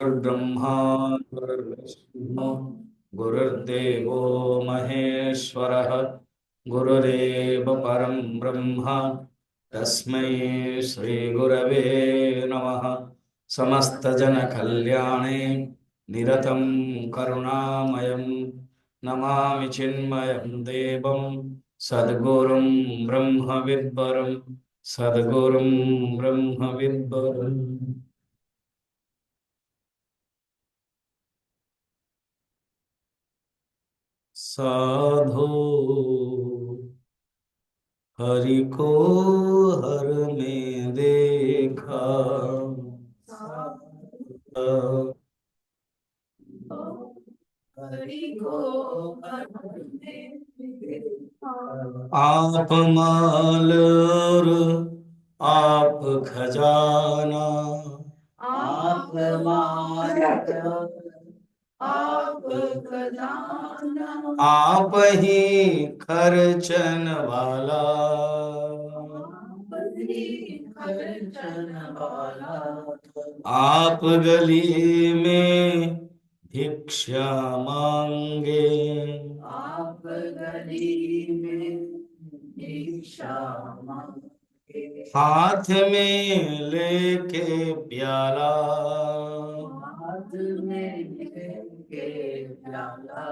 गुरुर्ब्रह्मा गुरुर्विष्णु गुरुर्देवो महेश्वरः गुरुरेव परं ब्रह्म तस्मै श्रीगुरवे नमः। समस्तजनकल्याणे निरतं करुणामयं नमामि चिन्मयं देवं सद्गुरुं ब्रह्मविद्वरं सद्गुरुं ब्रह्मविद्वरम्। साधो हरि को हर में देखा, हरि को हर में देखा। आप माल और आप खजाना, आप मालिक आप खजाना। आप ही खर्चन वाला, आप ही खर्चन वाला। आप गली में भिक्षा मांगे, आप गली में भिक्षा मांगे। हाथ में लेके प्याला, हाथ में लेके प्याला।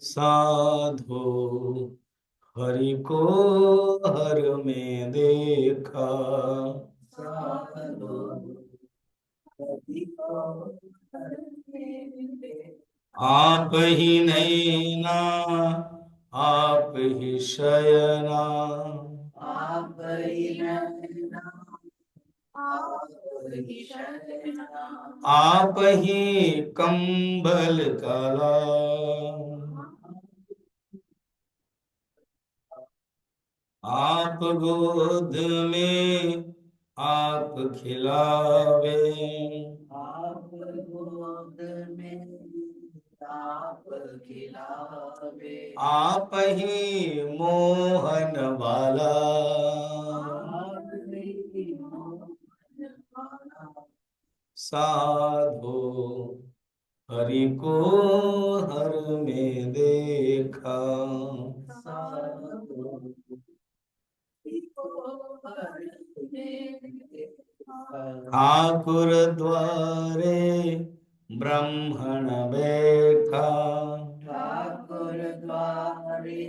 साधो हरि को हर में देखा। साधो हरि को हर में देखा। आप ही नैना आप ही शयना, आप ही नैना आप ही शयना। आप ही कंबल कला, आप गोद में आप खिलावे, आप गोद में आप खिलावे। आप ही मोहन वाला, आप ही मोहन वाला। साधो हरि को हर में देखा। साधो हरि को हर में देखा। ठाकुर द्वारे ब्राह्मण बैठा, ठाकुर द्वारे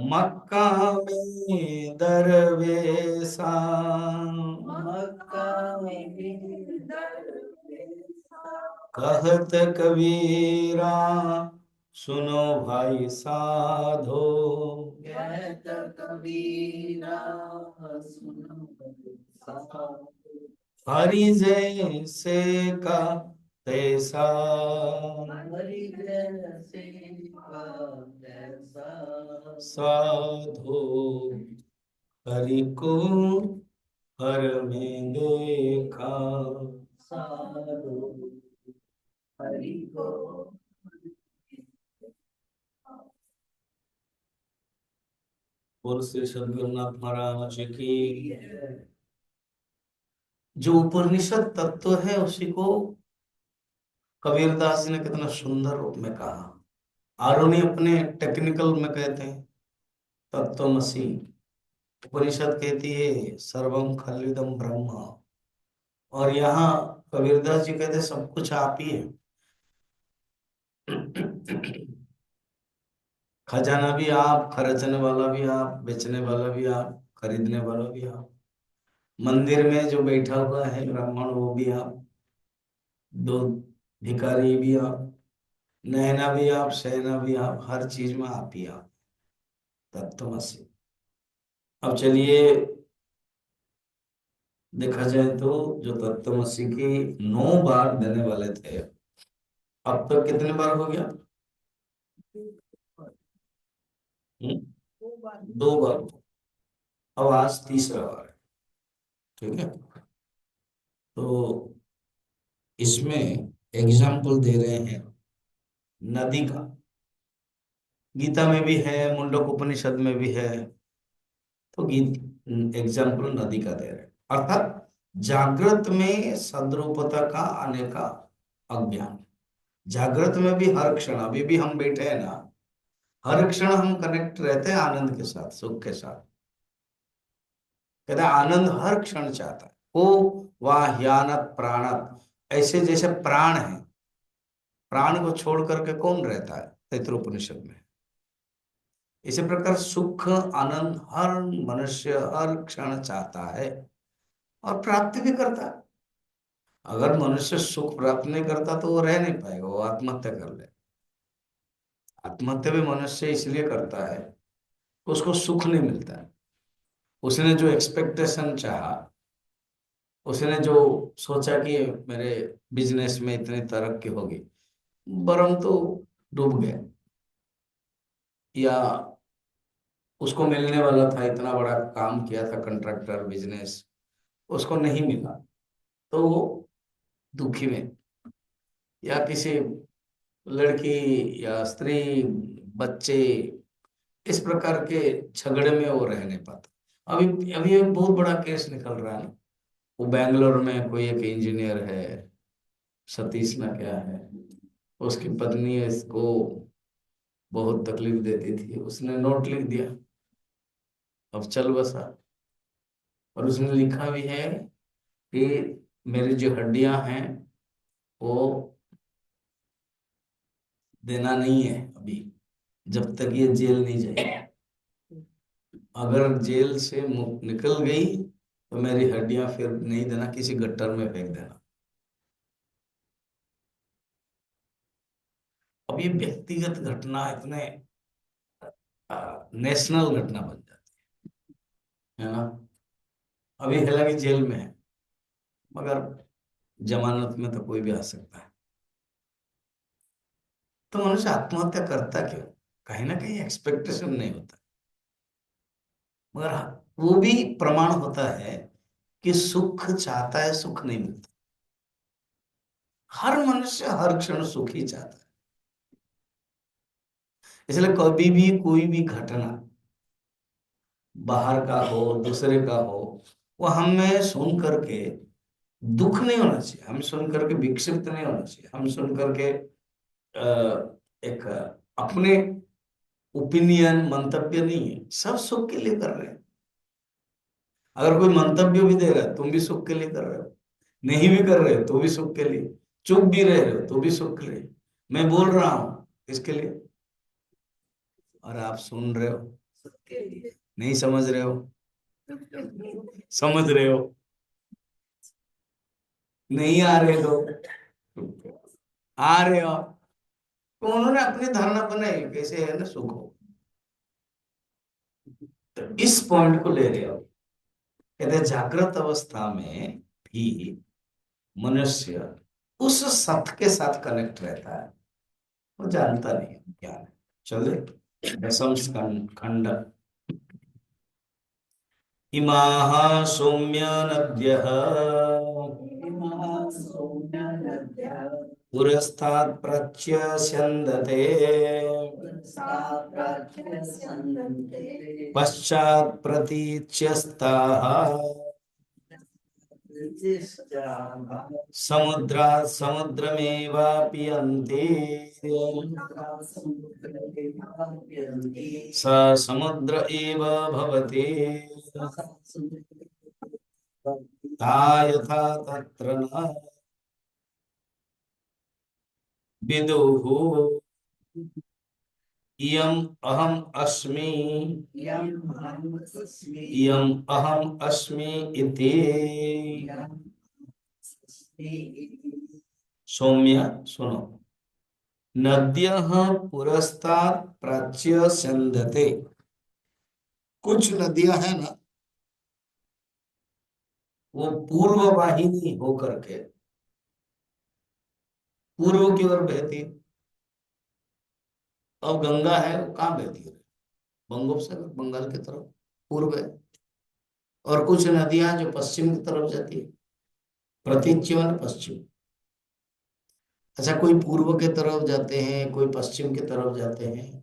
मक्का में दरवेशा, मक्का में दरवेशा। कहत कबीरा सुनो भाई साधो, कहत कबीरा सुनो साधो। हरि जैसे का तैसा, हरि जैसे का तैसा। साधो हरि को हर में देखा। साधो हरि को। और श्री सद्गुरुनाथ महाराज की। जो उपनिषद तत्व है उसी को कबीरदास जी ने कितना सुंदर रूप में कहा। आरुणि अपने टेक्निकल में कहते हैं तत्वमसि, उपनिषद कहती है सर्वम खलिदम ब्रह्म, और यहाँ कबीरदास जी कहते हैं सब कुछ आप ही है। खजाना भी आप, खर्चने वाला भी आप, बेचने वाला भी आप, खरीदने वाला भी आप, मंदिर में जो बैठा हुआ है ब्राह्मण वो भी आप, दो भिखारी भी आप, नैना भी आप, शयना भी आप, हर चीज में आप ही आप, तत्वमसि। अब चलिए देखा जाए तो जो तत्वमसि की 9 बार देने वाले थे, अब तक कितने बार हो गया? हम्म? 2 बार। अब आज तीसरा बार है। ठीक है, तो इसमें एग्जाम्पल दे रहे हैं नदी का। गीता में भी है, मुंडक उपनिषद में भी है, तो गीत एग्जाम्पल नदी का दे रहे हैं। अर्थात जागृत में सद्रूपता का आने का अज्ञान। जागृत में भी हर क्षण, अभी भी हम बैठे हैं ना, हर क्षण हम कनेक्ट रहते हैं आनंद के साथ, सुख के साथ। कहते हैं आनंद हर क्षण चाहता है। वो वाह यानत प्राणत, ऐसे जैसे प्राण है, प्राण को छोड़ करके कौन रहता है तैत्रोपनिषद में। इसी प्रकार सुख आनंद हर मनुष्य हर क्षण चाहता है और प्राप्ति भी करता है। अगर मनुष्य सुख प्राप्त नहीं करता तो वो रह नहीं पाएगा, वो आत्महत्या कर ले। आत्महत्या भी मनुष्य इसलिए करता है, उसको सुख नहीं मिलता है। उसने जो एक्सपेक्टेशन चाहा, उसने जो सोचा कि मेरे बिजनेस में इतनी तरक्की होगी, बरम तो डूब गया। या उसको मिलने वाला था, इतना बड़ा काम किया था, कंट्रैक्टर बिजनेस, उसको नहीं मिला, तो वो दुखी में। या किसी लड़की या स्त्री, बच्चे, इस प्रकार के झगड़े में वो रह नहीं पाता। अभी अभी एक बहुत बड़ा केस निकल रहा है। वो बैंगलोर में कोई एक इंजीनियर है, सतीश ना क्या है, उसकी पत्नी इसको बहुत तकलीफ देती थी, उसने नोट लिख दिया, अब चल बसा। और उसने लिखा भी है कि मेरी जो हड्डियां हैं वो देना नहीं है अभी, जब तक ये जेल नहीं जाए। अगर जेल से निकल गई तो मेरी हड्डियां फिर नहीं देना, किसी गट्टर में फेंक देना। अब ये व्यक्तिगत घटना इतने नेशनल घटना बन जाती है ना। अभी हालांकि जेल में है, मगर जमानत में तो कोई भी आ सकता है। तो मनुष्य आत्महत्या करता क्यों? कहीं ना कहीं एक्सपेक्टेशन नहीं होता, मगर हाँ, वो भी प्रमाण होता है कि सुख चाहता है, सुख नहीं मिलता। हर मनुष्य हर क्षण सुख ही चाहता है। इसलिए कभी भी कोई भी घटना, बाहर का हो दूसरे का हो, वो हमें सुन करके दुख नहीं होना चाहिए, हम सुन करके विक्षिप्त नहीं होना चाहिए, हम सुन करके एक अपने ओपिनियन मंतव्य नहीं है, सब सुख के लिए कर रहे हैं। अगर कोई मंतव्य भी दे रहा है, तुम भी सुख के लिए कर रहे हो। नहीं भी कर रहे हो तो भी सुख के लिए। चुप भी रह रहे हो तो भी सुख के लिए। मैं बोल रहा हूं इसके लिए, और आप सुन रहे हो, नहीं समझ रहे हो, समझ रहे हो, नहीं आ रहे तो आ रहे हो। तो उन्होंने अपनी धारणा बनाई कैसे है ना सुख हो। तो इस पॉइंट को ले रहे हो। कहते हैं जागृत अवस्था में भी मनुष्य उस सत्य के साथ कनेक्ट रहता है, वो जानता नहीं है क्या है। चले दशम खंड। इमाः सौम्य नद्यः पुरस्तात् प्रच्यस्यन्दते पश्चात् प्रतीच्यस्ताः समुद्रात् समुद्रमेवाप्यन्ते स समुद्र एव भवति ता यथा तत्र न विदुः इयम् अहम् अस्मि, इयम् अहम् अस्मि इति। सौम्य सुनो, नद्यः पुरस्तात् प्राच्यस्यन्दते। कुछ नदियां हैं ना, वो पूर्व वाहिनी होकर के पूर्व की ओर बहती है। अब गंगा है, वो कहाँ बहती है? बंगोपसागर, बंगाल की तरफ पूर्व है। और कुछ नदियां जो पश्चिम की तरफ जाती है, प्रतीच्यवन पश्चिम। अच्छा, कोई पूर्व के तरफ जाते हैं, कोई पश्चिम की तरफ जाते हैं।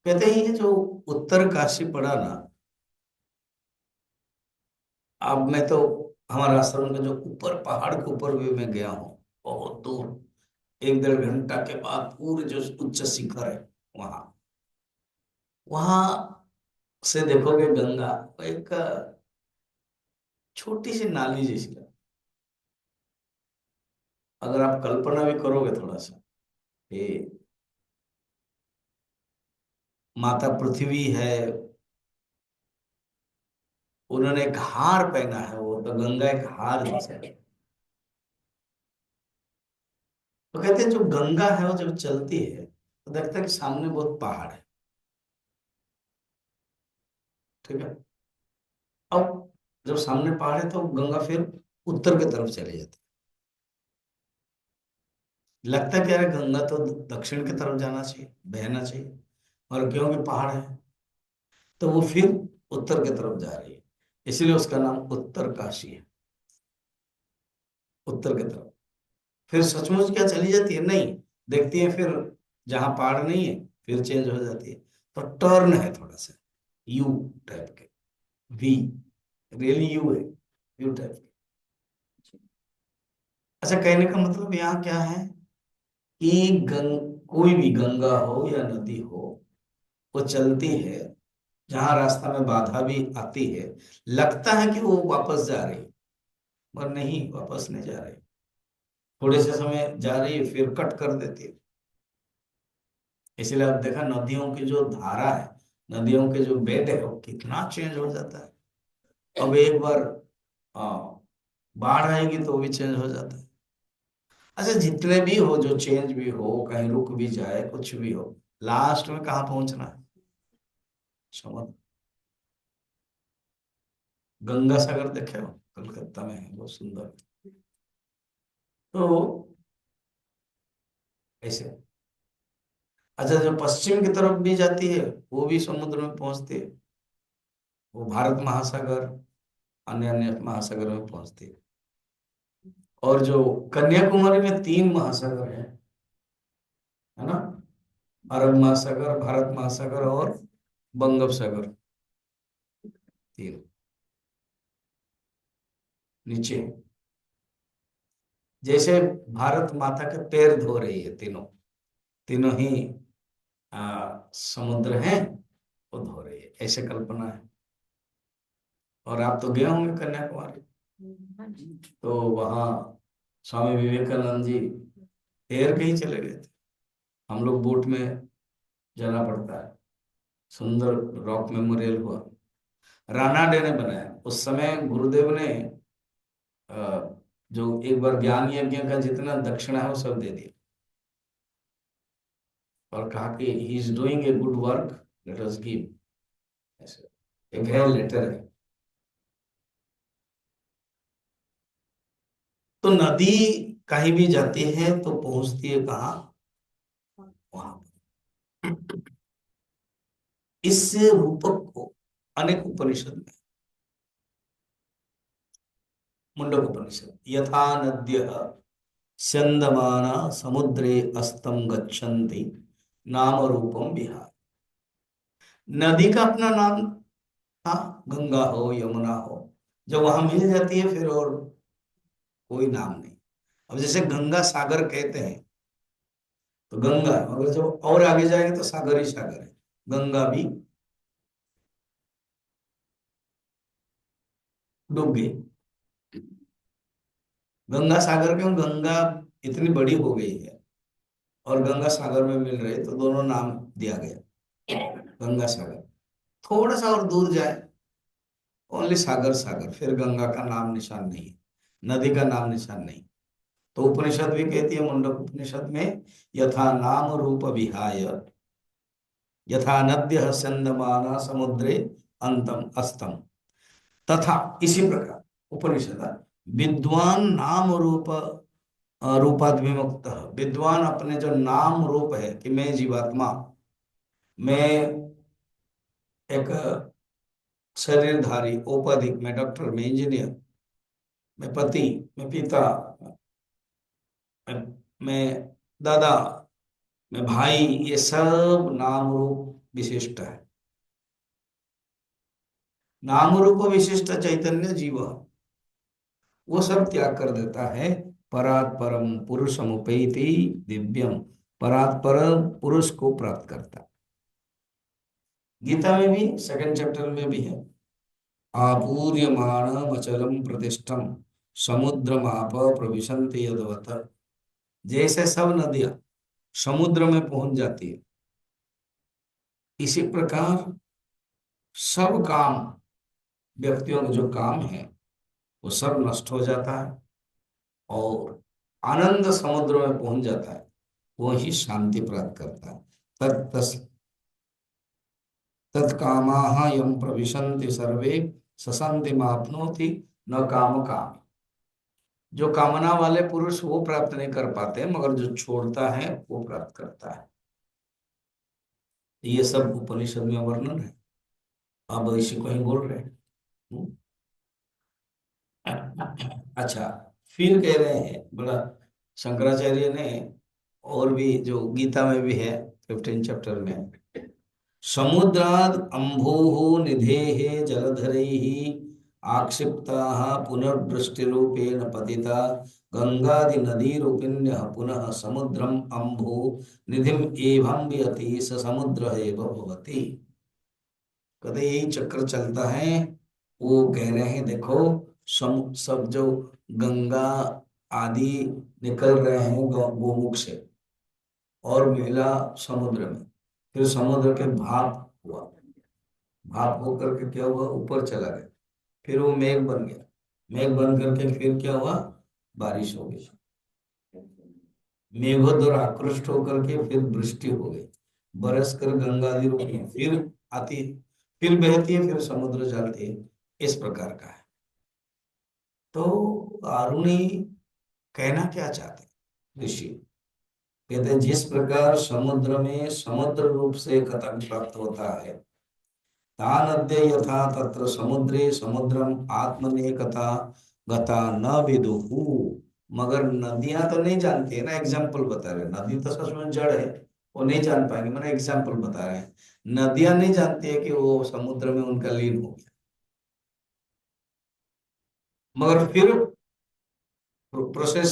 कहते हैं ये जो उत्तर काशी पड़ा ना, अब मैं तो हमारा आश्रम का जो ऊपर पहाड़ के ऊपर भी मैं गया हूँ, बहुत दूर, 1-1.5 घंटा के बाद पूरे जो उच्च शिखर है वहां, वहां से देखोगे गंगा, वो एक छोटी सी नाली जैसी लगती। अगर आप कल्पना भी करोगे थोड़ा सा, ये माता पृथ्वी है, उन्होंने एक हार पहना है, वो तो गंगा एक हार जैसा है। तो कहते हैं जो गंगा है वो जब चलती है तो देखता है कि सामने बहुत पहाड़ है, ठीक है। अब जब सामने पहाड़ है तो गंगा फिर उत्तर की तरफ चली जाती है। लगता है कि अरे गंगा तो दक्षिण की तरफ जाना चाहिए, बहना चाहिए, और क्योंकि पहाड़ है तो वो फिर उत्तर की तरफ जा रही है, इसलिए उसका नाम उत्तर काशी है, उत्तर की तरफ। फिर सचमुच क्या चली जाती है? नहीं, देखती है फिर जहां पहाड़ नहीं है फिर चेंज हो जाती है। तो टर्न है थोड़ा सा, यू टाइप के, वी, रियली यू है, यू टाइप। अच्छा, कहने का मतलब यहाँ क्या है कि कोई भी गंगा हो या नदी हो, वो चलती है, जहां रास्ता में बाधा भी आती है, लगता है कि वो वापस जा रही है, पर नहीं, वापस नहीं जा रही। थोड़े से समय जा रही है फिर कट कर देती है। इसलिए आप देखा नदियों की जो धारा है, नदियों के जो बेड है, वो कितना चेंज हो जाता है। अब एक बार आ, बाढ़ आएगी तो वो भी चेंज हो जाता है। अच्छा, जितने भी हो, जो चेंज भी हो, कहीं रुक भी जाए, कुछ भी हो, लास्ट में कहाँ पहुंचना है? समुद्र। गंगा सागर देखे हो? कलकत्ता में है, बहुत सुंदर। तो ऐसे। अच्छा, जो पश्चिम की तरफ भी जाती है वो भी समुद्र में पहुंचती है, वो भारत महासागर, अन्य अन्य महासागर में पहुंचती है। और जो कन्याकुमारी में 3 महासागर है ना? अरब महासागर, भारत महासागर और बंगोप सागर, 3 नीचे। जैसे भारत माता के पैर धो रही है तीनों, तीनों ही समुद्र हैं, वो धो रही है, ऐसे कल्पना है। और आप तो गए होंगे कन्याकुमारी, तो वहाँ स्वामी विवेकानंद जी तैर के ही चले गए थे। हम लोग बोट में जाना पड़ता है। सुंदर रॉक मेमोरियल हुआ, रानाडे ने बनाया। उस समय गुरुदेव ने जो एक बार ज्ञान यज्ञ का जितना दक्षिणा है वो सब दे दिया, और कहा कि he is doing a good work, let us give. ऐसे एक है, लेटर है। तो नदी कहीं भी जाती है तो पहुंचती है कहाँ? वहां। इस रूपक को अनेक उपनिषद में, मुंडक उपनिषद, यथा नद्य स्यंदमाना समुद्रे अस्तम गच्छन्ति नाम रूपम विहाय। नदी का अपना नाम था, गंगा हो यमुना हो, जब वहां मिल जाती है फिर और कोई नाम नहीं। अब जैसे गंगा सागर कहते हैं तो गंगा है, मगर जब और आगे जाएंगे तो सागर ही सागर है, गंगा भी डूब गई। गंगा सागर क्यों? गंगा इतनी बड़ी हो गई है और गंगा सागर में मिल रही है, तो दोनों नाम दिया गया, गंगा सागर। थोड़ा सा और दूर जाए, ओनली सागर सागर, फिर गंगा का नाम निशान नहीं, नदी का नाम निशान नहीं। तो उपनिषद भी कहती है, मुंडक उपनिषद में, यथा नाम रूप विहाय, यथा नद्य स्यंदमाना समुद्रे अंतम अस्तम, तथा इसी प्रकार उपनिषद, विद्वान नाम रूप रूपाद विमुक्त। विद्वान अपने जो नाम रूप है कि मैं जीवात्मा, मैं एक शरीरधारी, औपाधिक, मैं डॉक्टर, मैं इंजीनियर, मैं पति, मैं पिता, मैं दादा, मैं भाई, ये सब नाम रूप विशिष्ट है। नाम रूप विशिष्ट चैतन्य जीव वो सब त्याग कर देता है। परात् परम पुरुषमुपैति दिव्यम, परात् परम पुरुष को प्राप्त करता। गीता में भी सेकंड चैप्टर में भी है, आपूर्यमाणम अचलम प्रतिष्ठम समुद्रमाप प्रविशन्ति यदवत। जैसे सब नदियां समुद्र में पहुंच जाती है, इसी प्रकार सब काम, व्यक्तियों का जो काम है वो सब नष्ट हो जाता है और आनंद समुद्र में पहुंच जाता है, वो ही शांति प्राप्त करता है। तत्कामाः यम प्रविशन्ति सर्वे ससन्ति माप्नोति न काम काम। जो कामना वाले पुरुष वो प्राप्त नहीं कर पाते, मगर जो छोड़ता है वो प्राप्त करता है। ये सब उपनिषद में वर्णन है। अब इसी को ही बोल रहे हैं। अच्छा, फिर कह रहे हैं बड़ा, शंकराचार्य ने और भी, जो गीता में भी है 15 चैप्टर में, समुद्राद अम्भोः निधेः जलधरैः आक्षिप्ताः पुनर्वृष्टिरूपेण पतिता गंगादि नदी रूपिण्यः पुनः समुद्रम अम्भो निधिम एवं वियति स समुद्र एव भवति। कहते यही चक्र चलता है। वो कह रहे हैं देखो, सब जो गंगा आदि निकल रहे हैं गोमुख से और मिला समुद्र में, फिर समुद्र के भाप हुआ, भाप होकर के क्या हुआ, ऊपर चला गया, फिर वो मेघ बन गया, मेघ बन करके फिर क्या हुआ, बारिश हो गई, मेघोदर आकृष्ट होकर के फिर वृष्टि हो गई, बरस कर गंगा नदी रुकी, फिर आती है, फिर बहती है, फिर समुद्र जाती है। इस प्रकार का है। तो आरुणि कहना क्या चाहते हैं ऋषि, कहते हैं जिस प्रकार समुद्र में समुद्र रूप से कथन प्राप्त होता है, तानद्य यथा तत्र समुद्रे समुद्रम आत्मनेकता गता न विदुहु। मगर नदियां तो नहीं जानती है ना, एग्जाम्पल बता रहे हैं, नदी तो सच में जड़ है, वो नहीं जान पाएंगे, मैंने एग्जाम्पल बता रहे हैं। नदियां नहीं जानती है कि वो समुद्र में उनका लीन हो गया, मगर फिर प्रोसेस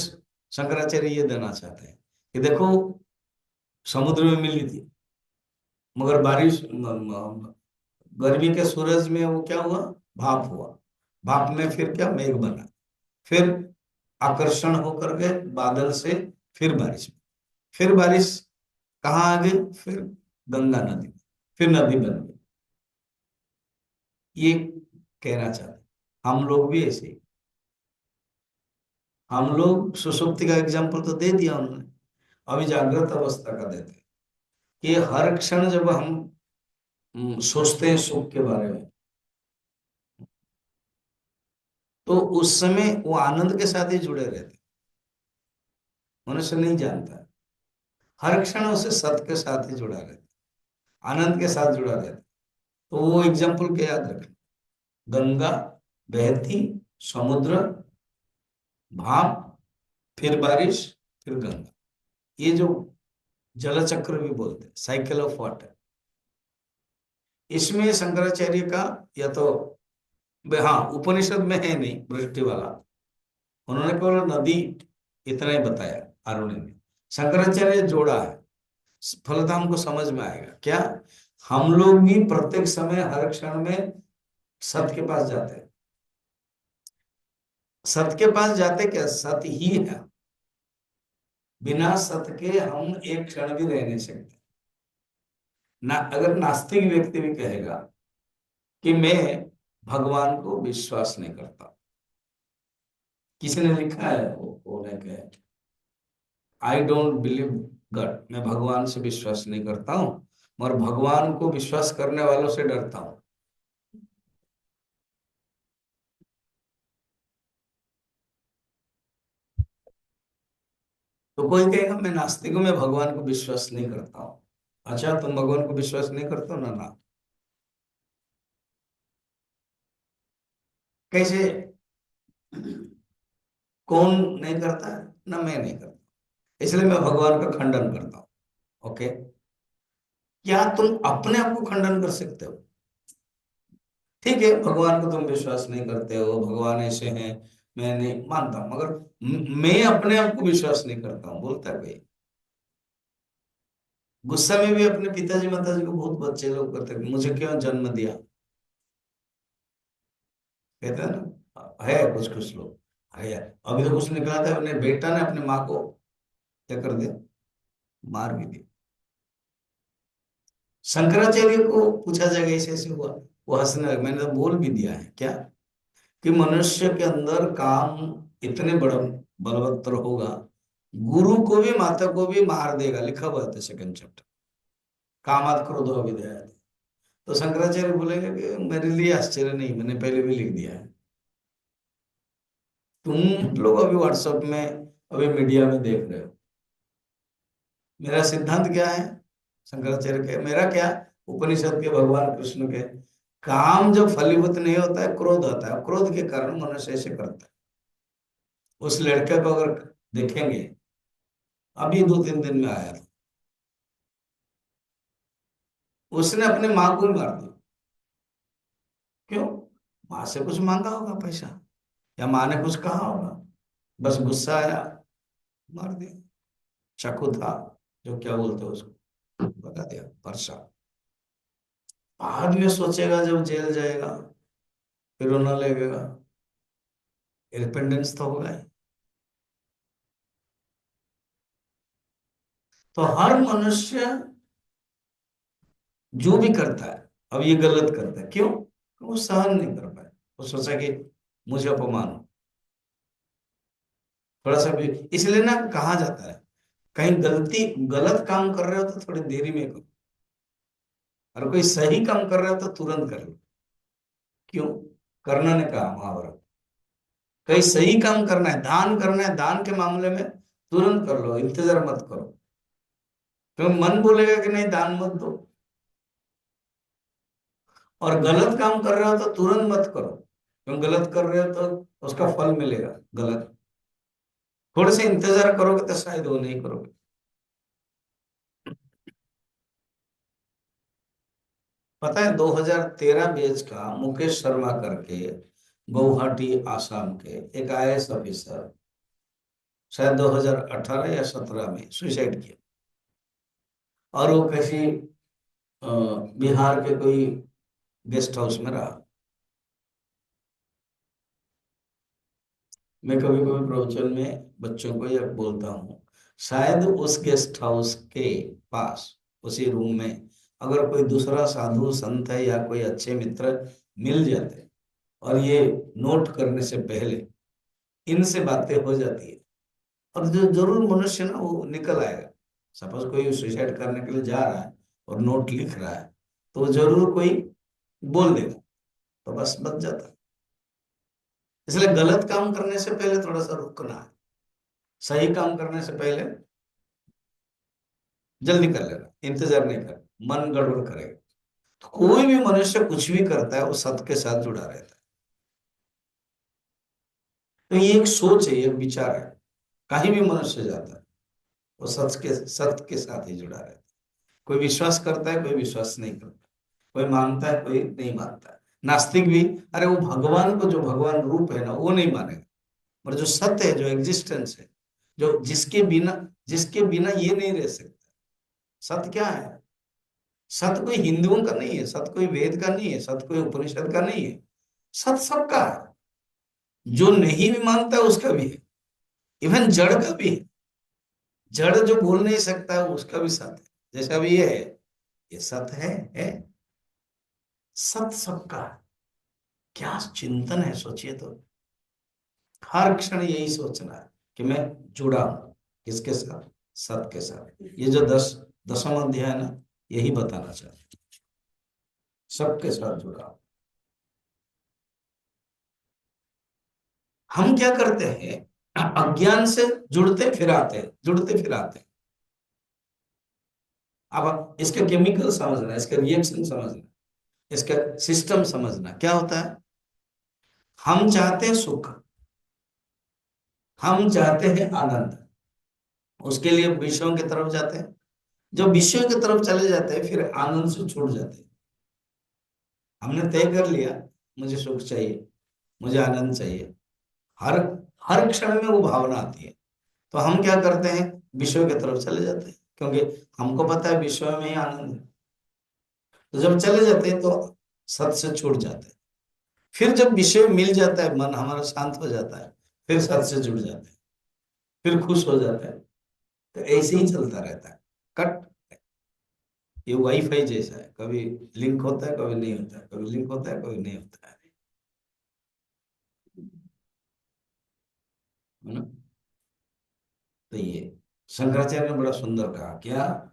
शंकराचार्य ये देना चाहते हैं कि देखो, समुद्र में मिली थी, मगर बारिश गर्मी के सूरज में वो क्या हुआ, भाप हुआ, भाप में फिर क्या, मेघ बना, फिर आकर्षण होकर के बादल से फिर बारिश, फिर बारिश कहाँ आ गई, फिर गंगा नदी में, फिर नदी बन गई। ये कहना चाहते, हम लोग भी ऐसे ही, हम लोग सुषुप्ति का एग्जाम्पल तो दे दिया उन्होंने, अभी जागृत अवस्था का देते हैं कि हर क्षण जब हम सोचते हैं सुख के बारे में, तो उस समय वो आनंद के साथ ही जुड़े रहते, मनुष्य नहीं जानता, हर क्षण उसे सत्य के साथ ही जुड़ा रहता, आनंद के साथ जुड़ा रहता। तो वो एग्जाम्पल क्या याद रखें, गंगा बहती, समुद्र, भाप, फिर बारिश, फिर गंगा, ये जो जल चक्र भी बोलते हैं, साइकिल ऑफ वाटर। इसमें शंकराचार्य का, या तो हाँ उपनिषद में है नहीं वृष्टि वाला, उन्होंने केवल नदी इतना ही बताया आरुणि ने, शंकराचार्य जोड़ा है, फलतः हमको समझ में आएगा क्या, हम लोग भी प्रत्येक समय हर क्षण में सत्य के पास जाते हैं, सत्य के पास जाते क्या, सत्य ही है, बिना सत्य के हम एक क्षण भी रह नहीं सकते ना। अगर नास्तिक व्यक्ति भी कहेगा कि मैं भगवान को विश्वास नहीं करता, किसी ने लिखा है वो ने कहा, आई डोंट बिलीव गॉड, मैं भगवान से विश्वास नहीं करता हूं, मगर भगवान को विश्वास करने वालों से डरता हूं। तो कोई कहेगा मैं नास्तिक हूं, मैं भगवान को विश्वास नहीं करता हूं। अच्छा, तुम भगवान को विश्वास नहीं करते हो ना, ना कैसे, कौन नहीं करता है ना, मैं नहीं करता, इसलिए मैं भगवान का खंडन करता हूं। ओके, क्या तुम अपने आप को खंडन कर सकते हो, ठीक है, भगवान को तुम विश्वास नहीं करते हो, भगवान ऐसे हैं, मैं नहीं मानता हूं, मगर मैं अपने आप को विश्वास नहीं करता हूं, बोलता है भाई। गुस्सा में भी अपने पिताजी माताजी को बहुत बच्चे लोग करते हैं, मुझे क्यों जन्म दिया, कहते हैं ना, है कुछ कुछ लोग। है यार, अभी तो कुछ निकला था, अपने बेटा ने अपने माँ को क्या कर दिया, मार भी दिया। शंकराचार्य को पूछा जाएगा ऐसे ऐसे हुआ, वो हंसने लगे, मैंने तो बोल भी दिया है क्या, कि मनुष्य के अंदर काम इतने बड़ा बलवत्तर होगा, गुरु को भी माता को भी मार देगा, लिखा हुआ है सेकंड चैप्टर, कामात क्रोधो विद्यात्। तो शंकराचार्य बोलेंगे कि मेरे लिए आश्चर्य नहीं, मैंने पहले भी लिख दिया है। तुम लोग अभी व्हाट्सएप में, अभी मीडिया में देख रहे हो, मेरा सिद्धांत क्या है, शंकराचार्य के मेरा क्या, उपनिषद के, भगवान कृष्ण के, काम जब फलीभूत नहीं होता है, क्रोध होता है, क्रोध के कारण मनुष्य ऐसे करता है। उस लड़के को अगर देखेंगे, अभी 2-3 दिन में आया था, उसने अपने माँ को ही मार दिया। क्यों, माँ से कुछ मांगा होगा पैसा, या माँ ने कुछ कहा होगा, बस गुस्सा आया, मार दिया। चाकू था, जो क्या बोलते हैं उसको, बता दिया, परसा। बाद में सोचेगा जब जेल जाएगा, फिर रोना लगेगा, रिपेंडेंस तो होगा ही। तो हर मनुष्य जो भी करता है, अब ये गलत करता है, क्यों, वो सहन नहीं कर पाए, वो सोचा कि मुझे अपमान हो, थोड़ा सा भी, इसलिए ना कहा जाता है, कहीं गलती, गलत काम कर रहे हो तो थोड़ी देरी में करो, और कोई सही काम कर रहे हो तो तुरंत कर लो। क्यों, कर्णा ने कहा महाभारत, कहीं सही काम करना है, दान करना है, दान के मामले में तुरंत कर लो, इंतजार मत करो। क्यों, मन बोलेगा कि नहीं दान मत दो, और गलत काम कर रहे हो तो तुरंत मत करो, क्यों, गलत कर रहे हो तो उसका फल मिलेगा गलत, थोड़े से इंतजार करोगे तो शायद वो नहीं करोगे। पता है 2013 बैच का मुकेश शर्मा करके, गुवाहाटी आसाम के, एक आईएएस ऑफिसर, शायद 2018 या 17 में सुसाइड किया, और वो किसी बिहार के कोई गेस्ट हाउस में रहा। मैं कभी कभी प्रवचन में बच्चों को यह बोलता हूँ, शायद उस गेस्ट हाउस के पास, उसी रूम में, अगर कोई दूसरा साधु संत है या कोई अच्छे मित्र मिल जाते, और ये नोट करने से पहले इनसे बातें हो जाती है, और जो जरूर मनुष्य ना वो निकल आएगा। सपोज कोई सुसाइड करने के लिए जा रहा है और नोट लिख रहा है, तो जरूर कोई बोल देगा, तो बस बच जाता। इसलिए गलत काम करने से पहले थोड़ा सा रुकना है, सही काम करने से पहले जल्दी कर लेना, इंतजार नहीं कर, मन गड़बड़ करेगा। तो कोई भी मनुष्य कुछ भी करता है, वो सत्य के साथ जुड़ा रहता है। तो ये एक सोच है, एक विचार है, कहीं भी मनुष्य जाता है, वो सत्य के साथ ही जुड़ा रहता है। कोई विश्वास करता है, कोई विश्वास नहीं करता, कोई मानता है, कोई नहीं मानता है। नास्तिक भी, अरे वो भगवान को, जो भगवान रूप है ना, वो नहीं मानेगा, पर जो सत्य है, जो एग्जिस्टेंस है, जो जिसके बिना ये नहीं रह सकता। सत्य क्या है, सत्य कोई हिंदुओं का नहीं है, सत्य कोई वेद का नहीं है, सत्य कोई उपनिषद का नहीं है, सत्य सबका है। जो नहीं भी मानता है उसका भी है, इवन जड़ का भी है। जड़ जो बोल नहीं सकता है उसका भी सत्य है, जैसा भी ये है, ये सत्य है। सत्य सबका है। क्या चिंतन है, सोचिए तो, हर क्षण यही सोचना है कि मैं जुड़ा हूं, किसके साथ, सत्य के साथ। ये जो 10वां अध्याय है ना, यही बताना चाहते हैं, सबके साथ जुड़ा हूं। हम क्या करते हैं, अज्ञान से जुड़ते फिराते हैं, जुड़ते फिराते हैं। अब इसका केमिकल समझना, इसका रिएक्शन समझना, इसका सिस्टम समझना, क्या होता है, हम चाहते हैं सुख, हम चाहते हैं आनंद, उसके लिए विषयों की तरफ जाते हैं। जब विषयों की तरफ चले जाते हैं, फिर आनंद से छूट जाते हैं। हमने तय कर लिया मुझे सुख चाहिए, मुझे आनंद चाहिए, हर हर क्षण में वो भावना आती है, तो हम क्या करते हैं, विषय की तरफ चले जाते हैं, क्योंकि हमको पता है विषय में ही आनंद है। तो जब चले जाते हैं तो सत से छूट जाते हैं। फिर जब विषय मिल जाता है, मन हमारा शांत हो जाता है, फिर सत से जुड़ जाते हैं, फिर खुश हो जाता है। तो ऐसे ही चलता रहता है। कट, ये वाईफाई जैसा है, कभी लिंक होता है, कभी नहीं होता है, कभी लिंक होता है, कभी नहीं होता है ना। तो ये शंकराचार्य ने बड़ा सुंदर कहा क्या,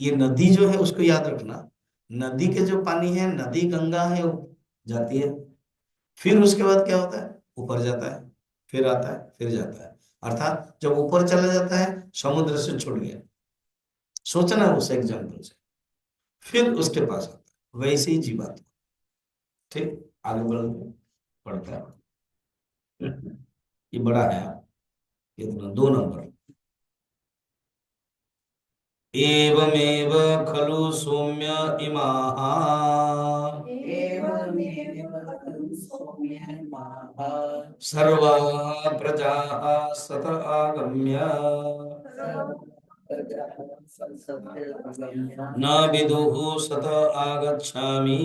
ये नदी जो है उसको याद रखना, नदी के जो पानी है, नदी गंगा है, वो जाती है, फिर उसके बाद क्या होता है, ऊपर जाता है, फिर आता है, फिर जाता है। अर्थात जब ऊपर चला जाता है, समुद्र से छुड़ गया, सोचना उस एग्जाम्पल से, फिर उसके पास आता है, वैसे ही जीवात्मा। ठीक, आगे बढ़ पढ़ता है। ये बड़ा है, कितना, 2 नंबर। एवमेव खलु सौम्य इमाः एवमेव खलु सौम्यमाः सर्वाः प्रजाः सत आगम्य सर्वप्रजाः सत्सत्यगम्या न विदुः सत आगच्छामि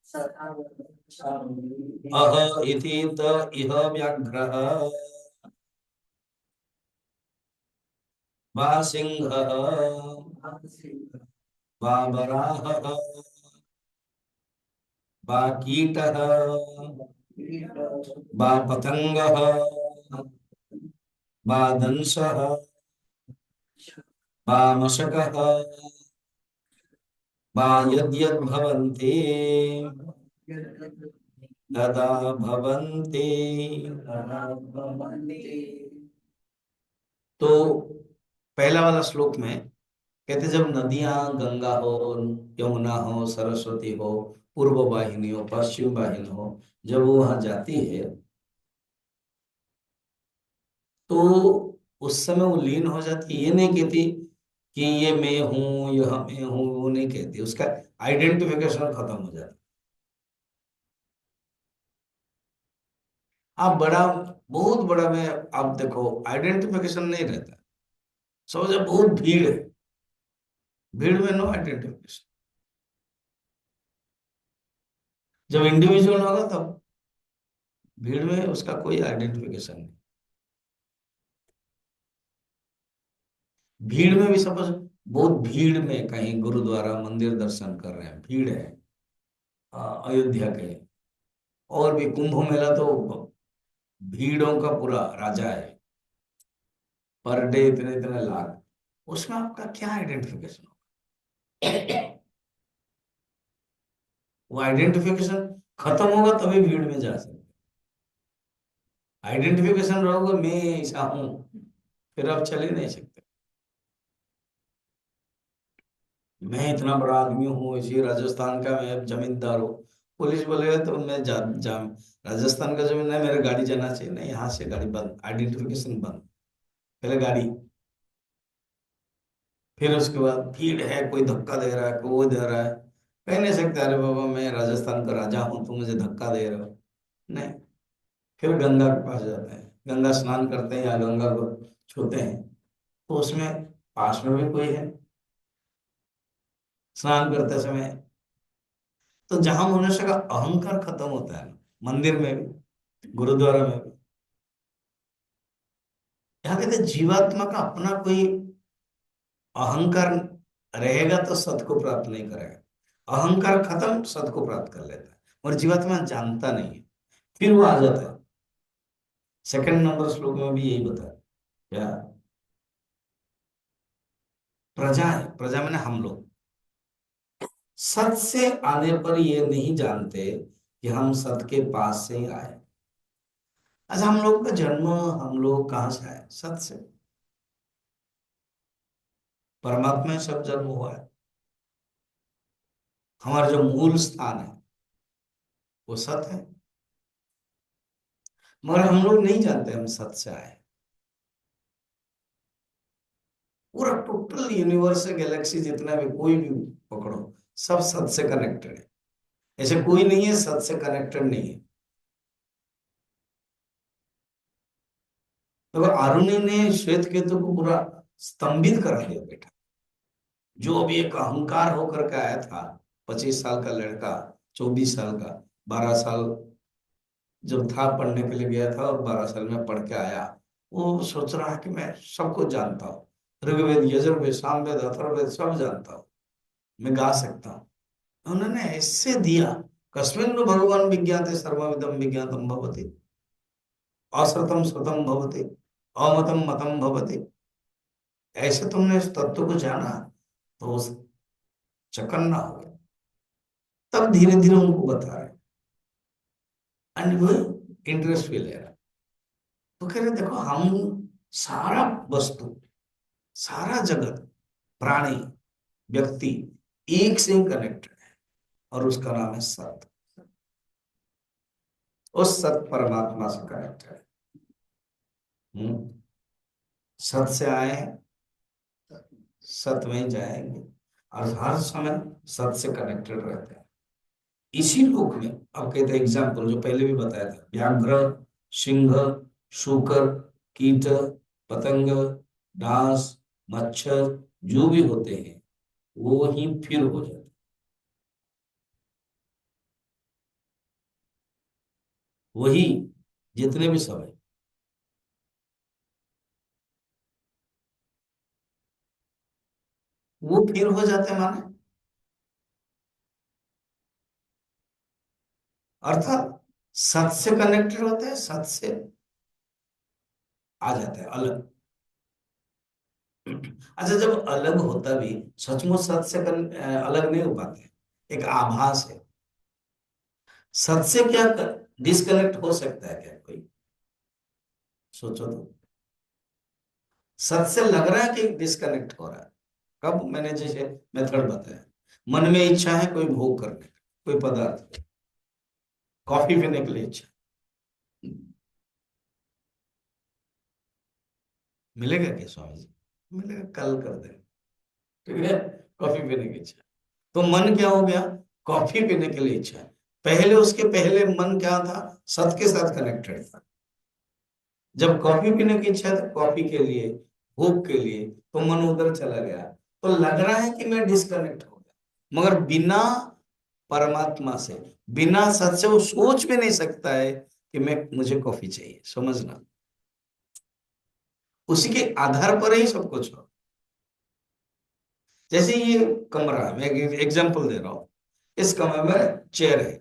सदा गच्छामि अह इति त इह व्याघ्रः वा सिंहः वा वराहः वा कीटः वा पतंगः वा दंशः वा मशकः वा यद्यद् भवन्ति तदा भवन्ति। तो पहला वाला श्लोक में कहते, जब नदियां, गंगा हो, यमुना हो, सरस्वती हो, पूर्व वाहिनी हो, पश्चिम वाहिनी हो, जब वो वहां जाती है, तो उस समय वो लीन हो जाती है। ये नहीं कहती कि ये मैं हूं, यह मैं हूं, वो नहीं कहती, उसका आइडेंटिफिकेशन खत्म हो जाता है। आप बड़ा, बहुत बड़ा में, आप देखो आइडेंटिफिकेशन नहीं रहता। समझो बहुत भीड़ है, भीड़ में नो आइडेंटिफिकेशन। जब इंडिविजुअल होगा तब भीड़ में उसका कोई आइडेंटिफिकेशन नहीं। भीड़ में भी सपोज, बहुत भीड़ में कहीं गुरुद्वारा मंदिर दर्शन कर रहे हैं, भीड़ है, अयोध्या के, और भी कुंभ मेला तो भीड़ों का पूरा राजा है, पर डे इतने इतने लाख, उसमें आपका क्या आइडेंटिफिकेशन होगा? वो आइडेंटिफिकेशन खत्म होगा तभी भीड़ में जा सकते। आइडेंटिफिकेशन रहोगे मैं ऐसा हूं, फिर आप चल ही नहीं सकते। मैं इतना बड़ा आदमी हूँ, इसी राजस्थान का मैं जमींदार हूँ, पुलिस बोलेगा तो मैं राजस्थान का जमीन है, मेरे गाड़ी जाना चाहिए, नहीं, यहाँ से गाड़ी बंद, आइडेंटिफिकेशन बंद, पहले गाड़ी। फिर उसके बाद भीड़ है, कोई धक्का दे रहा है, कोई वो दे रहा है, कह नहीं सकते अरे बाबा मैं राजस्थान का राजा हूँ, तुम मुझे धक्का दे रहे हो, नहीं। फिर गंगा के पास जाते हैं, गंगा स्नान करते हैं या गंगा को छूते हैं, तो उसमें पास में भी कोई है स्नान करते समय। तो जहां मनुष्य का अहंकार खत्म होता है ना, मंदिर में भी, गुरुद्वारा में भी, यहाँ कहते हैं जीवात्मा का अपना कोई अहंकार रहेगा तो सत को प्राप्त नहीं करेगा। अहंकार खत्म, सत को प्राप्त कर लेता है, और जीवात्मा जानता नहीं है, फिर वो आ जाता है। सेकंड नंबर श्लोक में भी यही बताया क्या, प्रजा है, प्रजा मैंने हम लोग, सत से आने पर ये नहीं जानते कि हम सत के पास से ही आए। अच्छा, हम लोग का जन्म, हम लोग कहाँ से आए, सत से, परमात्मा में सब जन्म हुआ है। हमारा जो मूल स्थान है वो सत है, मगर हम लोग नहीं जानते हम सत से आए। पूरा टोटल यूनिवर्स, गैलेक्सी जितना भी, कोई भी पकड़ो, सब सत से कनेक्टेड है। ऐसे कोई नहीं है सत से कनेक्टेड नहीं है। तो आरुणि ने श्वेत केतु को पूरा स्तंभित करा दिया बेटा। जो अभी एक अहंकार होकर के आया था, 25 साल का लड़का, 24 साल का, 12 साल जब था पढ़ने के लिए गया था और 12 साल में पढ़ के आया, वो सोच रहा है कि मैं सब कुछ जानता हूँ, ऋग्वेद यजुर्वेद सामवेद अथर्ववेद सब जानता हूँ, मैं गा सकता हूँ। उन्होंने ऐसे दिया, कस्मिन् नु भगवान विज्ञाते सर्वमिदं विज्ञातम भवति, अश्रुतम श्रुतम भवति, अमतम मतम भवति। ऐसे तुमने इस तत्व को जाना तो उस चकन्ना हो गया। तब धीरे धीरे उनको बता रहे, एंड वो इंटरेस्ट भी ले रहा। तो कह रहे देखो, हम सारा वस्तु, सारा जगत, प्राणी, व्यक्ति एक से ही कनेक्टेड है, और उसका नाम है सत। उस सत परमात्मा से कनेक्टेड है। सत से आए हैं, सत में ही जाएंगे, और हर समय सत से कनेक्टेड रहते हैं। इसी लोक में अब कहते हैं एग्जाम्पल जो पहले भी बताया था, व्याघ्र, सिंह, शूकर, कीट, पतंग, डांस, मच्छर जो भी होते हैं वो ही फिर हो जाते हैं। वही जितने भी सब है, वो फिर हो जाते हैं, माने अर्थात सत से कनेक्टेड होते हैं, सत से आ जाते हैं अलग। अच्छा, जब अलग होता भी सचमुच सत से अलग नहीं हो पाते, एक आभास है। सत से क्या डिस्कनेक्ट हो सकता है क्या कोई? सोचो तो। सत से लग रहा है कि डिस्कनेक्ट हो रहा है। कब? मैंने जैसे मेथड बताया, मन में इच्छा है कोई भोग करने की, कोई पदार्थ, कॉफी पीने के लिए इच्छा, मिलेगा क्या स्वामी जी? मिलेगा, कल कर देंगे, ठीक है। कॉफी पीने की इच्छा, तो मन क्या हो गया? कॉफी पीने के लिए इच्छा है। पहले, उसके पहले मन क्या था? सत के साथ कनेक्टेड था। जब कॉफी पीने की इच्छा है तो कॉफी के लिए, भूख के लिए, तो मन उधर चला गया, तो लग रहा है कि मैं डिस्कनेक्ट हो गया। मगर बिना परमात्मा से, बिना सत से वो सोच भी नहीं सकता है कि मैं, मुझे कॉफी चाहिए, समझना। उसी के आधार पर ही सब कुछ हो। जैसे ये कमरा है, मैं एग्जांपल दे रहा हूं, इस कमरे में चेयर है,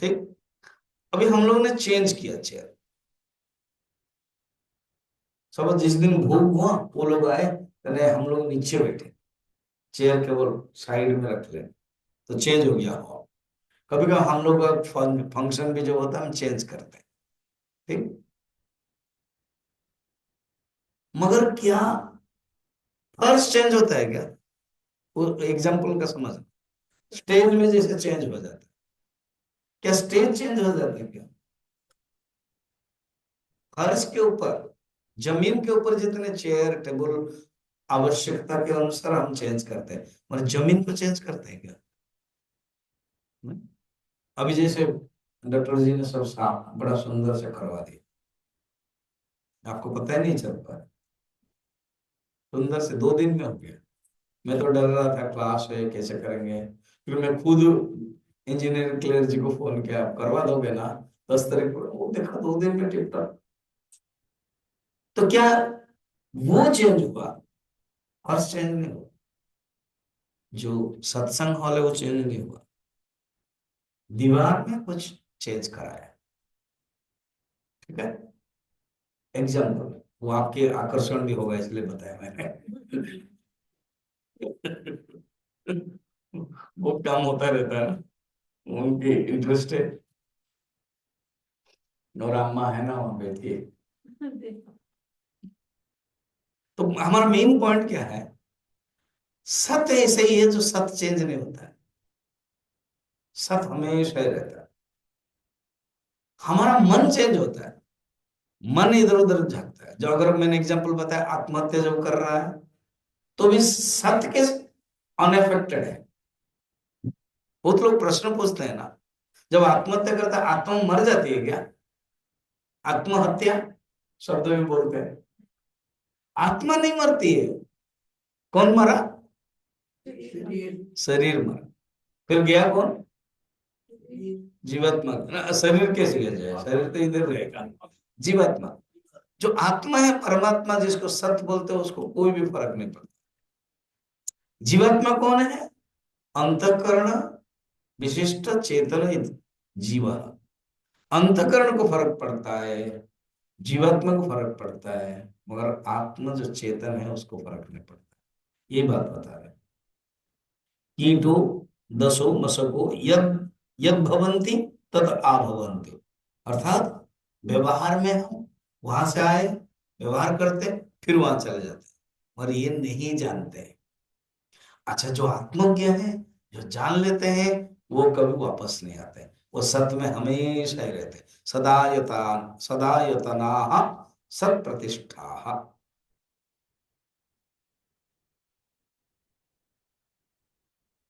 ठीक। अभी हम लोगों ने चेंज किया चेयर। सब जिस दिन भोग हुआ वो लोग आए, कहने हम लोग नीचे बैठे, चेयर केवल साइड में रख ले, तो चेंज हो गया हॉल। कभी कभी हम लोग का फंक्शन भी जो होता है हम चेंज करते हैं, ठीक। मगर क्या फर्श चेंज होता है क्या? वो एग्जाम्पल का समझ, स्टेज में जैसे चेंज हो जाता है, क्या स्टेज चेंज हो जाता है क्या? फर्श के ऊपर, जमीन के ऊपर जितने चेयर टेबल आवश्यकता के अनुसार हम चेंज करते हैं, मगर जमीन को चेंज करते हैं क्या? नहीं। अभी जैसे डॉक्टर जी ने सब साफ बड़ा सुंदर से करवा दिया, आपको पता ही नहीं चल पाया, सुंदर से 2 दिन में हो गया। मैं तो डर रहा था क्लास है कैसे करेंगे, फिर मैं खुद इंजीनियर क्लियर जी को फोन किया, आप करवा दोगे ना? 10 तारीख को वो देखा 2 दिन में टिप टॉप। तो क्या वो चेंज हुआ? फर्स्ट चेंज नहीं हुआ। जो सत्संग हॉल है वो चेंज नहीं हुआ, दीवार में कुछ चेंज कराया, ठीक है। एग्जाम्पल, वो आपके आकर्षण भी होगा इसलिए बताया मैंने। वो काम होता रहता है ना, उनकी इंटरेस्ट है, और अम्मा है ना वहां बैठी है। तो हमारा मेन पॉइंट क्या है? सत्य ऐसे ही है जो सत्य चेंज नहीं होता है, सत्य हमेशा ही रहता है। हमारा मन चेंज होता है, मन इधर उधर झांकता है। जो अगर मैंने एग्जांपल बताया, आत्महत्या जो कर रहा है, तो भी सत्य के अनएफेक्टेड है, बहुत लोग प्रश्न पूछते हैं ना, जब आत्महत्या करता है आत्मा मर जाती है क्या? आत्महत्या शब्द में बोलते हैं, आत्मा नहीं मरती है। कौन मरा? शरीर मरा। फिर गया कौन? जीवात्मा। शरीर कैसे गया जाए? शरीर तो इधर रहेगा। जीवात्मा, जो आत्मा है परमात्मा जिसको सत्य बोलते हैं, उसको कोई भी फर्क नहीं पड़ता। जीवात्मा कौन है? अंतःकरण विशिष्ट चेतन जीवन। अंतःकरण को फर्क पड़ता है, जीवात्मा को फर्क पड़ता है, मगर आत्मा जो चेतन है उसको फर्क नहीं पड़ता। ये बात बता रहे। कीटो दशो मशको यद यद भवन्ति तद आभवन्ति। अर्थात व्यवहार में हम वहां से आए, व्यवहार करते, फिर वहां चले जाते, और ये नहीं जानते। अच्छा, जो आत्मज्ञ है, जो जान लेते हैं, वो कभी वापस नहीं आते, वो सत्य में हमेशा ही रहते। सदा यतना सत प्रतिष्ठा।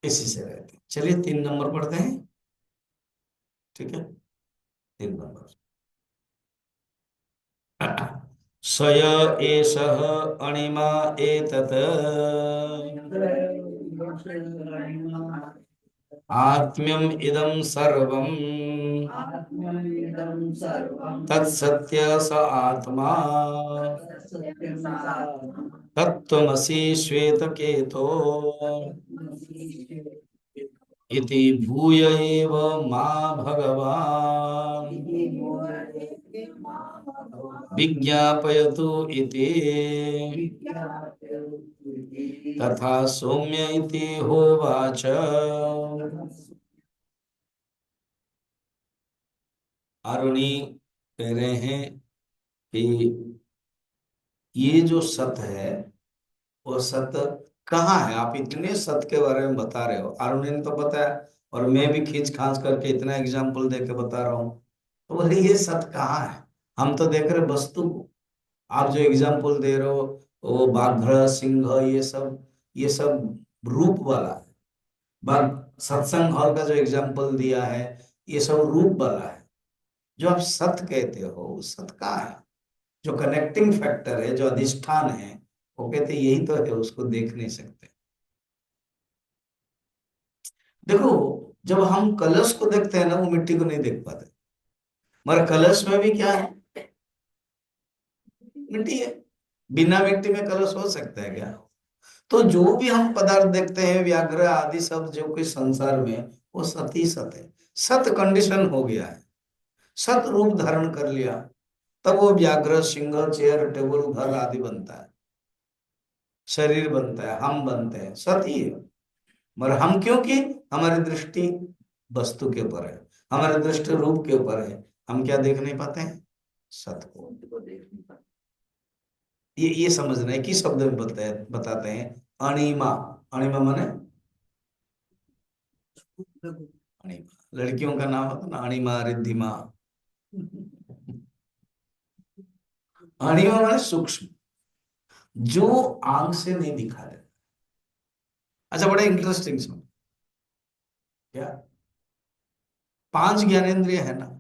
इसी से रहते हैं। चलिए 3 नंबर पढ़ते हैं। ठीक है, 3 नंबर। स य एषः अणिमा एतत् आत्म्यम इदं सर्वम् तत्सत्य स आत्मा तत्त्वमसि श्वेतकेतो इति भूय एव मा भगवान् विज्ञापयतु इति तथा सौम्य इति होवाच। अरुणी कह रहे हैं कि ये जो सत्य है, वो सत्य कहाँ है? आप इतने सत्य के बारे में बता रहे हो, अरुणी ने तो बताया, और मैं भी खींच खांच करके इतना एग्जाम्पल दे के बता रहा हूँ, तो बोले ये सत्य कहाँ है? हम तो देख रहे वस्तु को, आप जो एग्जाम्पल दे रहे हो वो बाघ सिंह ये सब रूप वाला है। बाघ सत्संग हॉल का जो एग्जाम्पल दिया है, ये सब रूप वाला है। जो आप सत्य कहते हो, वो सत्य कहाँ है? जो कनेक्टिंग फैक्टर है, जो अधिष्ठान है, वो कहते यही तो है, उसको देख नहीं सकते। देखो, जब हम कलश को देखते हैं ना, वो मिट्टी को नहीं देख पाते, मगर कलश में भी क्या है? मिट्टी है। बिना मिट्टी में कलश हो सकता है क्या? तो जो भी हम पदार्थ देखते हैं, व्याघ्र आदि सब जो कोई संसार में, वो सत ही सत है। सत कंडीशन हो गया है, सत रूप धारण कर लिया, तब वो व्याघ्र सिंह चेयर टेबल घर आदि बनता है, शरीर बनता है, हम बनते हैं, सत ही है। मगर हम, क्योंकि हमारी दृष्टि वस्तु के ऊपर है, हमारी दृष्टि रूप के ऊपर है, हम क्या देख नहीं पाते हैं? सत को। ये समझना है, किस शब्द में बताते हैं? अणिमा। अणिमा माने अणिमा, लड़कियों का नाम होता ना, अणिमा रिद्धिमा। अणिमा माने सूक्ष्म, जो आंख से नहीं दिखा देता। अच्छा, बड़ा इंटरेस्टिंग सुन, क्या 5 ज्ञानेंद्रिय है ना,